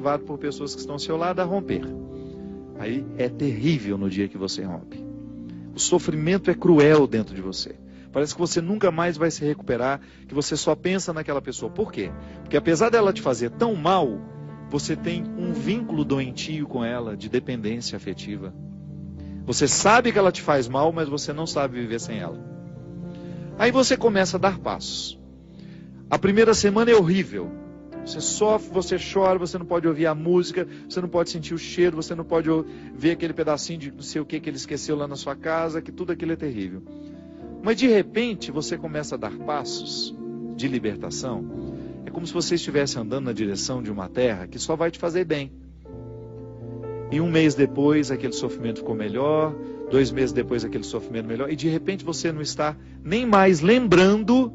motivado por pessoas que estão ao seu lado a romper. Aí é terrível no dia que você rompe. O sofrimento é cruel dentro de você. Parece que você nunca mais vai se recuperar, que você só pensa naquela pessoa. Por quê? Porque apesar dela te fazer tão mal, você tem um vínculo doentio com ela, de dependência afetiva. Você sabe que ela te faz mal, mas você não sabe viver sem ela. Aí você começa a dar passos. A primeira semana é horrível. Você sofre, você chora, você não pode ouvir a música, você não pode sentir o cheiro, você não pode ver aquele pedacinho de não sei o que ele esqueceu lá na sua casa, que tudo aquilo é terrível. Mas de repente você começa a dar passos de libertação. É como se você estivesse andando na direção de uma terra que só vai te fazer bem. E um mês depois aquele sofrimento ficou melhor, 2 meses depois aquele sofrimento melhor, e de repente você não está nem mais lembrando.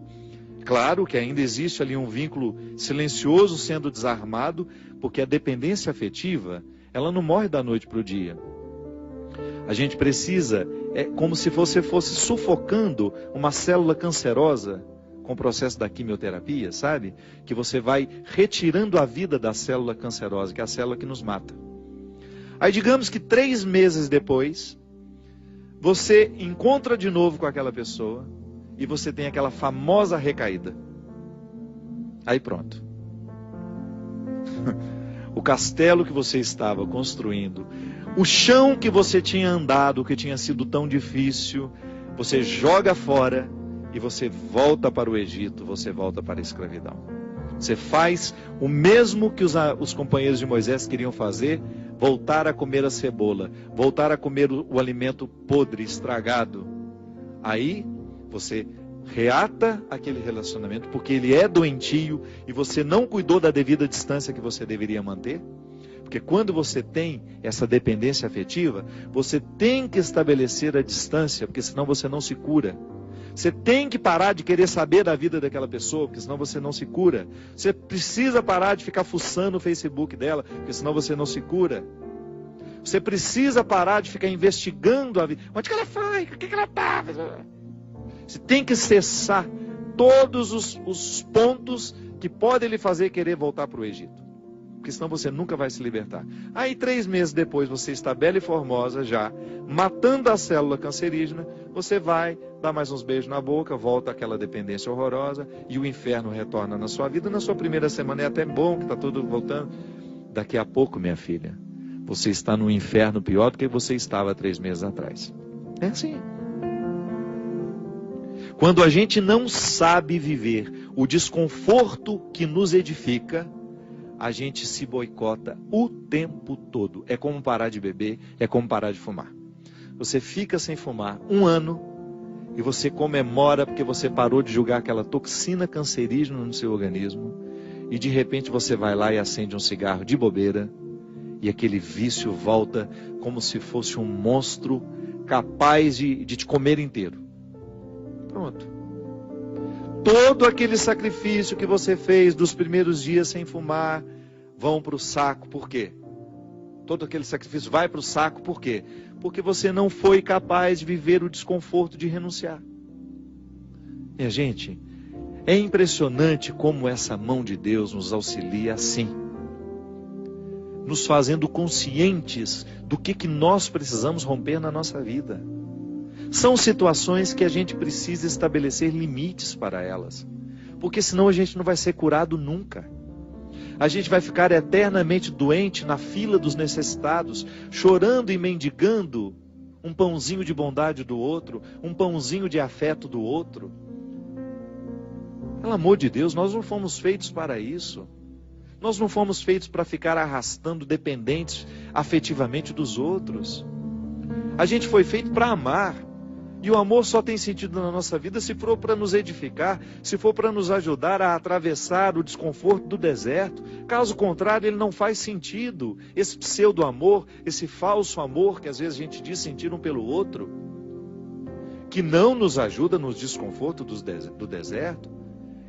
Claro que ainda existe ali um vínculo silencioso sendo desarmado, porque a dependência afetiva, ela não morre da noite para o dia. A gente precisa, é como se você fosse sufocando uma célula cancerosa com o processo da quimioterapia, sabe? Que você vai retirando a vida da célula cancerosa, que é a célula que nos mata. Aí digamos que 3 meses depois, você encontra de novo com aquela pessoa, e você tem aquela famosa recaída. Aí pronto. O castelo que você estava construindo, o chão que você tinha andado, que tinha sido tão difícil, você joga fora e você volta para o Egito, você volta para a escravidão. Você faz o mesmo que os companheiros de Moisés queriam fazer, voltar a comer a cebola, voltar a comer o alimento podre, estragado. Aí você reata aquele relacionamento, porque ele é doentio e você não cuidou da devida distância que você deveria manter. Porque quando você tem essa dependência afetiva, você tem que estabelecer a distância, porque senão você não se cura. Você tem que parar de querer saber da vida daquela pessoa, porque senão você não se cura. Você precisa parar de ficar fuçando o Facebook dela, porque senão você não se cura. Você precisa parar de ficar investigando a vida. Onde que ela foi? O que ela estava? Você tem que cessar todos os pontos que podem lhe fazer querer voltar para o Egito. Porque senão você nunca vai se libertar. Aí 3 meses depois você está bela e formosa já, matando a célula cancerígena, você vai dar mais uns beijos na boca, volta àquela dependência horrorosa e o inferno retorna na sua vida. Na sua primeira semana é até bom que está tudo voltando. Daqui a pouco, minha filha, você está no inferno pior do que você estava 3 meses atrás. É assim. Quando a gente não sabe viver o desconforto que nos edifica, a gente se boicota o tempo todo. É como parar de beber, é como parar de fumar. Você fica sem fumar 1 ano e você comemora porque você parou de jogar aquela toxina cancerígena no seu organismo e de repente você vai lá e acende um cigarro de bobeira e aquele vício volta como se fosse um monstro capaz de te comer inteiro. Pronto. Todo aquele sacrifício que você fez dos primeiros dias sem fumar vão para o saco. Por quê? Todo aquele sacrifício vai para o saco. Por quê? Porque você não foi capaz de viver o desconforto de renunciar. Minha gente, é impressionante como essa mão de Deus nos auxilia assim, nos fazendo conscientes do que nós precisamos romper na nossa vida. São situações que a gente precisa estabelecer limites para elas, porque senão a gente não vai ser curado nunca. A gente vai ficar eternamente doente na fila dos necessitados, chorando e mendigando um pãozinho de bondade do outro, um pãozinho de afeto do outro. Pelo amor de Deus, nós não fomos feitos para isso. Nós não fomos feitos para ficar arrastando dependentes afetivamente dos outros. A gente foi feito para amar. E o amor só tem sentido na nossa vida se for para nos edificar, se for para nos ajudar a atravessar o desconforto do deserto. Caso contrário, ele não faz sentido. Esse pseudo-amor, esse falso amor que às vezes a gente diz sentir um pelo outro, que não nos ajuda nos desconfortos do deserto.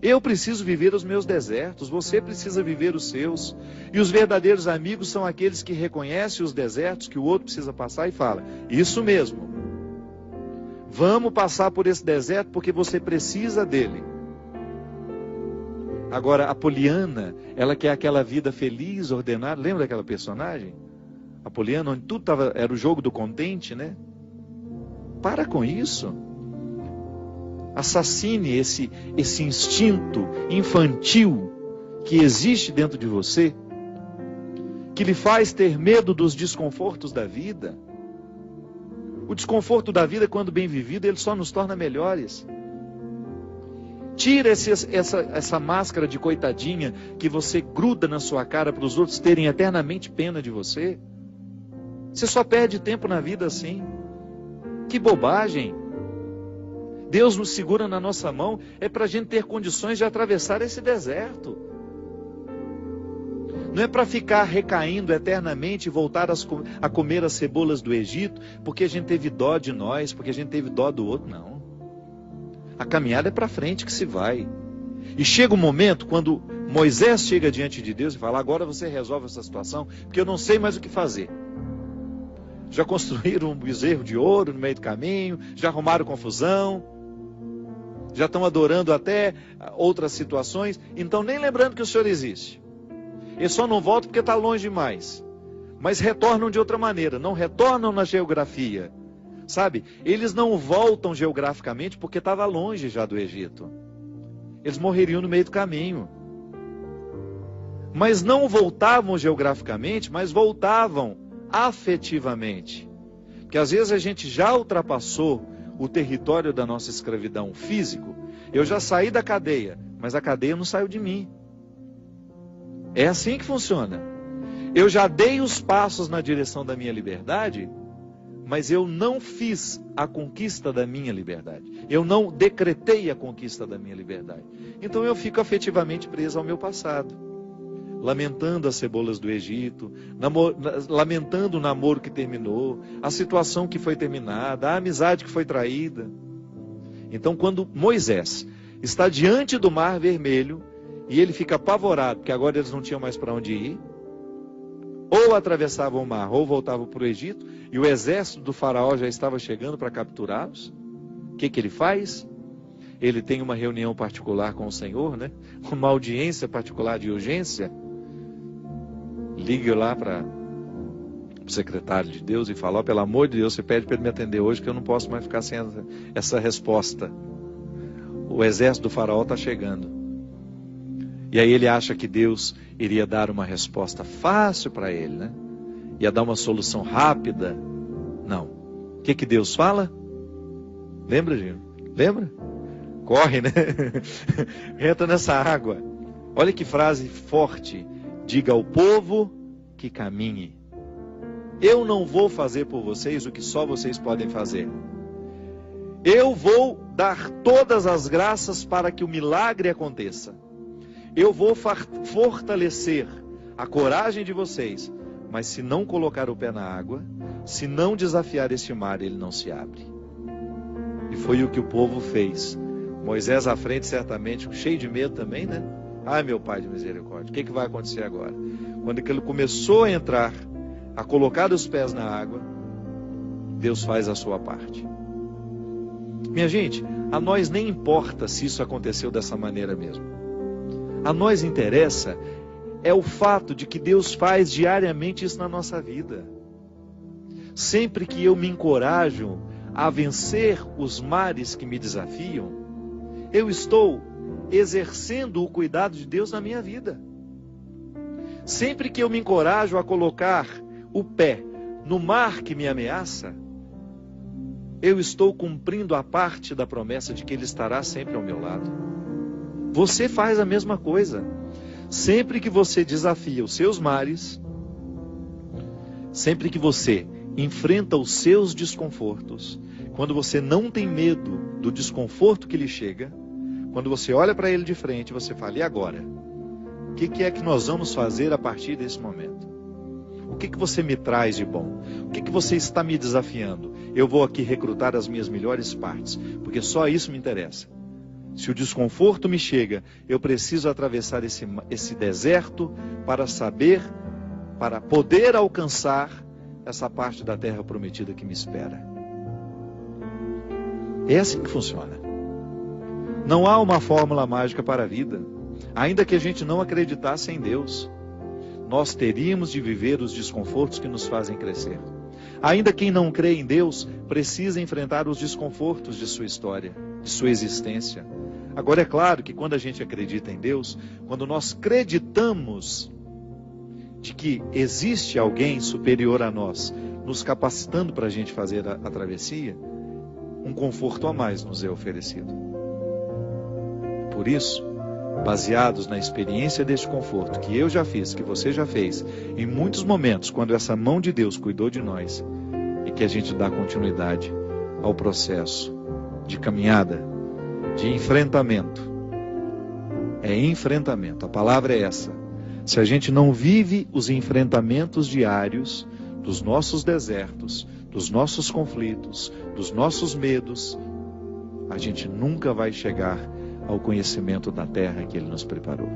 Eu preciso viver os meus desertos, você precisa viver os seus. E os verdadeiros amigos são aqueles que reconhecem os desertos que o outro precisa passar e fala: isso mesmo. Vamos passar por esse deserto porque você precisa dele. Agora, a Poliana, ela quer aquela vida feliz, ordenada. Lembra daquela personagem? A Poliana, onde tudo era o jogo do contente, né? Para com isso. Assassine esse instinto infantil que existe dentro de você, que lhe faz ter medo dos desconfortos da vida. O desconforto da vida, quando bem vivido, ele só nos torna melhores. Tira essa máscara de coitadinha que você gruda na sua cara para os outros terem eternamente pena de você. Você só perde tempo na vida assim. Que bobagem. Deus nos segura na nossa mão é para a gente ter condições de atravessar esse deserto. Não é para ficar recaindo eternamente e voltar a comer as cebolas do Egito, porque a gente teve dó de nós, porque a gente teve dó do outro, não. A caminhada é para frente que se vai. E chega um momento quando Moisés chega diante de Deus e fala: agora você resolve essa situação, porque eu não sei mais o que fazer. Já construíram um bezerro de ouro no meio do caminho, já arrumaram confusão, já estão adorando até outras situações, então nem lembrando que o Senhor existe. Eles só não voltam porque está longe demais, mas retornam de outra maneira, não retornam na geografia. Sabe, eles não voltam geograficamente porque estava longe já do Egito. Eles morreriam no meio do caminho. Mas não voltavam geograficamente, mas voltavam afetivamente. Porque às vezes a gente já ultrapassou o território da nossa escravidão físico. Eu já saí da cadeia, mas a cadeia não saiu de mim. É assim que funciona. Eu já dei os passos na direção da minha liberdade, mas eu não fiz a conquista da minha liberdade. Eu não decretei a conquista da minha liberdade. Então eu fico afetivamente preso ao meu passado. Lamentando as cebolas do Egito, lamentando o namoro que terminou, a situação que foi terminada, a amizade que foi traída. Então quando Moisés está diante do Mar Vermelho, e ele fica apavorado, porque agora eles não tinham mais para onde ir, ou atravessavam o mar, ou voltavam para o Egito, e o exército do faraó já estava chegando para capturá-los. O que ele faz? Ele tem uma reunião particular com o Senhor, né? Uma audiência particular de urgência. Liga lá para o secretário de Deus e fala: pelo amor de Deus, você pede para ele me atender hoje, que eu não posso mais ficar sem essa resposta. O exército do faraó está chegando. E aí ele acha que Deus iria dar uma resposta fácil para ele, né? Ia dar uma solução rápida. Não. O que Deus fala? Lembra, Gino? Lembra? Corre, né? Entra nessa água. Olha que frase forte. Diga ao povo que caminhe. Eu não vou fazer por vocês o que só vocês podem fazer. Eu vou dar todas as graças para que o milagre aconteça. Eu vou fortalecer a coragem de vocês, mas se não colocar o pé na água, se não desafiar este mar, ele não se abre. E foi o que o povo fez. Moisés à frente, certamente, cheio de medo também, né? Ai, meu Pai de misericórdia, o que vai acontecer agora? Quando ele começou a entrar, a colocar os pés na água, Deus faz a sua parte. Minha gente, a nós nem importa se isso aconteceu dessa maneira mesmo. A nós interessa é o fato de que Deus faz diariamente isso na nossa vida. Sempre que eu me encorajo a vencer os mares que me desafiam, eu estou exercendo o cuidado de Deus na minha vida. Sempre que eu me encorajo a colocar o pé no mar que me ameaça, eu estou cumprindo a parte da promessa de que Ele estará sempre ao meu lado. Você faz a mesma coisa. Sempre que você desafia os seus mares, sempre que você enfrenta os seus desconfortos, quando você não tem medo do desconforto que lhe chega, quando você olha para ele de frente, você fala: e agora? O que é que nós vamos fazer a partir desse momento? O que você me traz de bom? O que você está me desafiando? Eu vou aqui recrutar as minhas melhores partes, porque só isso me interessa. Se o desconforto me chega, eu preciso atravessar esse deserto para poder alcançar essa parte da terra prometida que me espera. É assim que funciona. Não há uma fórmula mágica para a vida. Ainda que a gente não acreditasse em Deus, nós teríamos de viver os desconfortos que nos fazem crescer. Ainda quem não crê em Deus precisa enfrentar os desconfortos de sua história, de sua existência. Agora é claro que quando a gente acredita em Deus, quando nós acreditamos de que existe alguém superior a nós, nos capacitando para a gente fazer a travessia, um conforto a mais nos é oferecido. Por isso, baseados na experiência deste conforto que eu já fiz, que você já fez, em muitos momentos, quando essa mão de Deus cuidou de nós, e que a gente dá continuidade ao processo de caminhada, de enfrentamento. É enfrentamento, a palavra é essa. Se a gente não vive os enfrentamentos diários dos nossos desertos, dos nossos conflitos, dos nossos medos, a gente nunca vai chegar ao conhecimento da terra que Ele nos preparou.